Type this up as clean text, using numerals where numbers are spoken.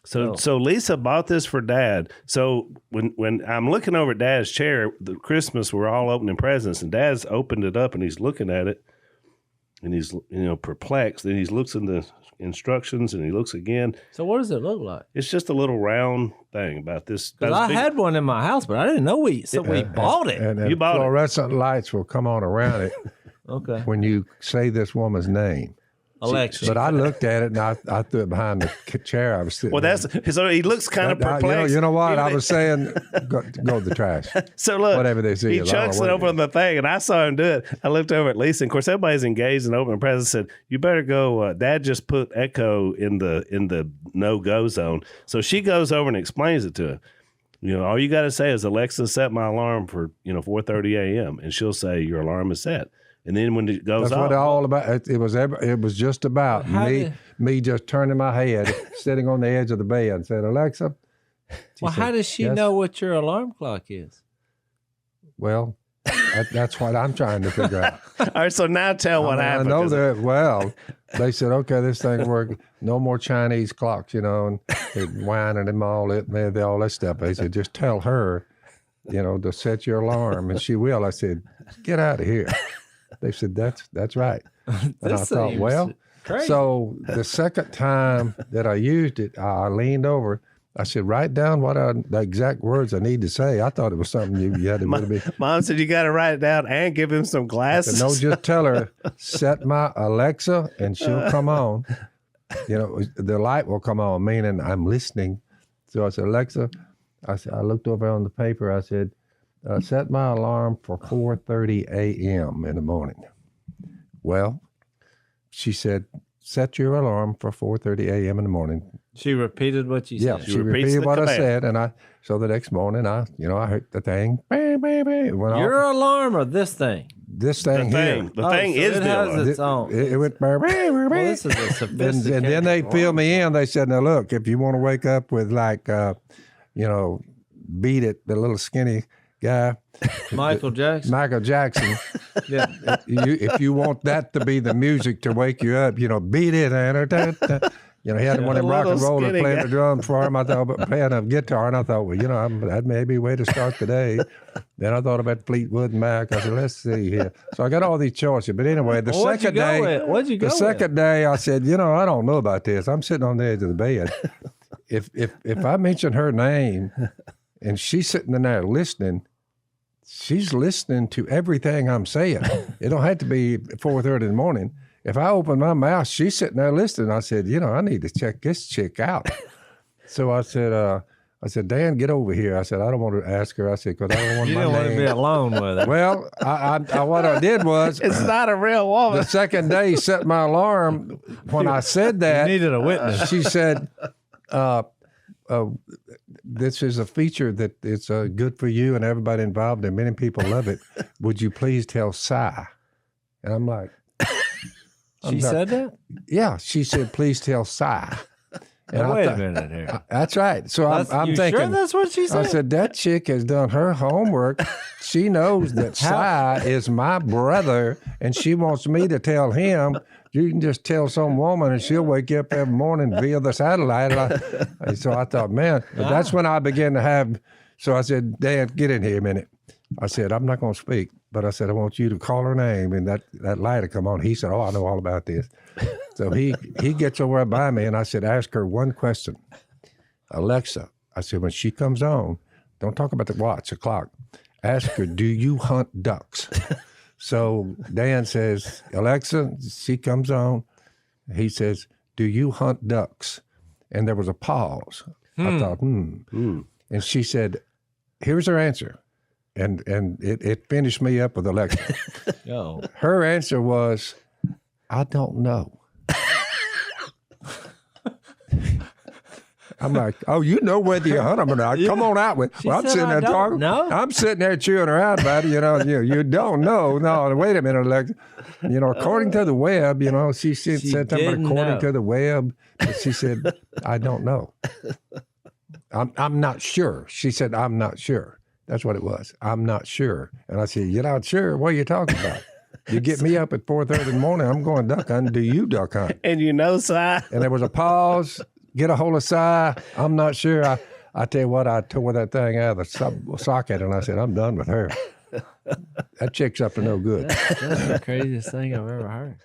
So Lisa bought this for Dad. So when I'm looking over at Dad's chair, the Christmas, we're all opening presents, and Dad's opened it up and he's looking at it, and he's perplexed. Then he looks in the instructions and he looks again. So what does it look like? It's just a little round thing about this. Because I had one in my house, but I didn't know we bought it. And you bought fluorescent lights will come on around it. Okay. When you say this woman's name. Alexa. But I looked at it and I threw it behind the chair I was sitting Well, so he looks kind of perplexed. You know what? I was saying, go to the trash. So look, whatever they see, he chunks it over the thing, and I saw him do it. I looked over at Lisa, and of course, everybody's engaged in opening presents. Said, "You better go." Dad just put Echo in the no-go zone, so she goes over and explains it to him. All you got to say is, "Alexa, set my alarm for 4:30 a.m.," and she'll say, "Your alarm is set." And then when it goes that's off, what it's all about. It was just about me just turning my head, sitting on the edge of the bed, and said, "Alexa." Well, how does she know what your alarm clock is? Well, that's what I'm trying to figure out. All right, so now tell what happened. I know that. Well, they said, "Okay, this thing worked. No more Chinese clocks," and whining and all that stuff. They said, "Just tell her, to set your alarm, and she will." I said, "Get out of here." They said, that's right. And I thought, well, crazy. So the second time that I used it, I leaned over. I said, write down the exact words I need to say. I thought it was something you had to really be. Mom said, you got to write it down and give him some glasses. No, just tell her, set my Alexa, and she'll come on. The light will come on, meaning I'm listening. So I said, Alexa, I looked over on the paper. I said, set my alarm for 4:30 a.m. in the morning. Well, she said, set your alarm for 4:30 a.m. in the morning. She repeated what you said. Yeah, she repeated what I said, and so the next morning, I heard the thing. Bang, bang, bang, it went your off. alarm or this thing? This thing here. The thing is it has its own. It went. Bang, bang, bang, bang. This is a sophisticated. And then they filled me in. They said, now look, if you want to wake up with Beat It, the little skinny guy, Michael Jackson. Yeah. If you want that to be the music to wake you up, Beat It. He had one of them rock and rollers playing the drums for him. I thought about playing a guitar, and I thought, well, that may be a way to start the day. Then I thought about Fleetwood Mac. I said, let's see here. So I got all these choices. But anyway, the second day, I said, I don't know about this. I'm sitting on the edge of the bed. If I mention her name and she's sitting in there listening, she's listening to everything I'm saying. It don't have to be 4:30 in the morning. If I open my mouth, she's sitting there listening. I said, I need to check this chick out. So I said, Dan, get over here. I said, I don't want to ask her. I said, because I don't want you my don't name. Want to be alone with her. Well, what I did was. It's not a real woman. The second day, set my alarm. When I said that. You needed a witness. She said, this is a feature that it's good for you and everybody involved, and many people love it. Would you please tell Cy? And I'm like. She said that? Yeah, she said, please tell Cy. And wait a minute here. That's right. So I'm thinking. Sure that's what she said? I said, that chick has done her homework. She knows that Cy is my brother, and she wants me to tell him. You can just tell some woman, and she'll wake you up every morning via the satellite. So I thought, man, but that's when I began to have. So I said, Dan, get in here a minute. I said, I'm not going to speak, but I said, I want you to call her name, and that light will come on. He said, oh, I know all about this. So he gets over by me, and I said, ask her one question. Alexa, I said, when she comes on, don't talk about the watch, the clock. Ask her, do you hunt ducks? So Dan says, Alexa, she comes on. He says, do you hunt ducks? And there was a pause. I thought, And she said, here's her answer. And it finished me up with Alexa. Her answer was, I don't know. I'm like, oh, you know whether you hunt them or not. Come on out with. Well, I'm sitting there talking. No. I'm sitting there chewing her out about it. You don't know. No, wait a minute, Alexa. According to the web, she said something according to the web. But she said, I don't know. I'm not sure. She said, I'm not sure. That's what it was. I'm not sure. And I said, you're not sure? What are you talking about? You get me up at 4:30 in the morning, I'm going duck hunting. Do you duck hunt? And Cy. And there was a pause. get a hold of Si. I'm not sure. I tell you what, I tore that thing out of the socket, and I said, I'm done with her. That chick's up to no good. That's the craziest thing I've ever heard.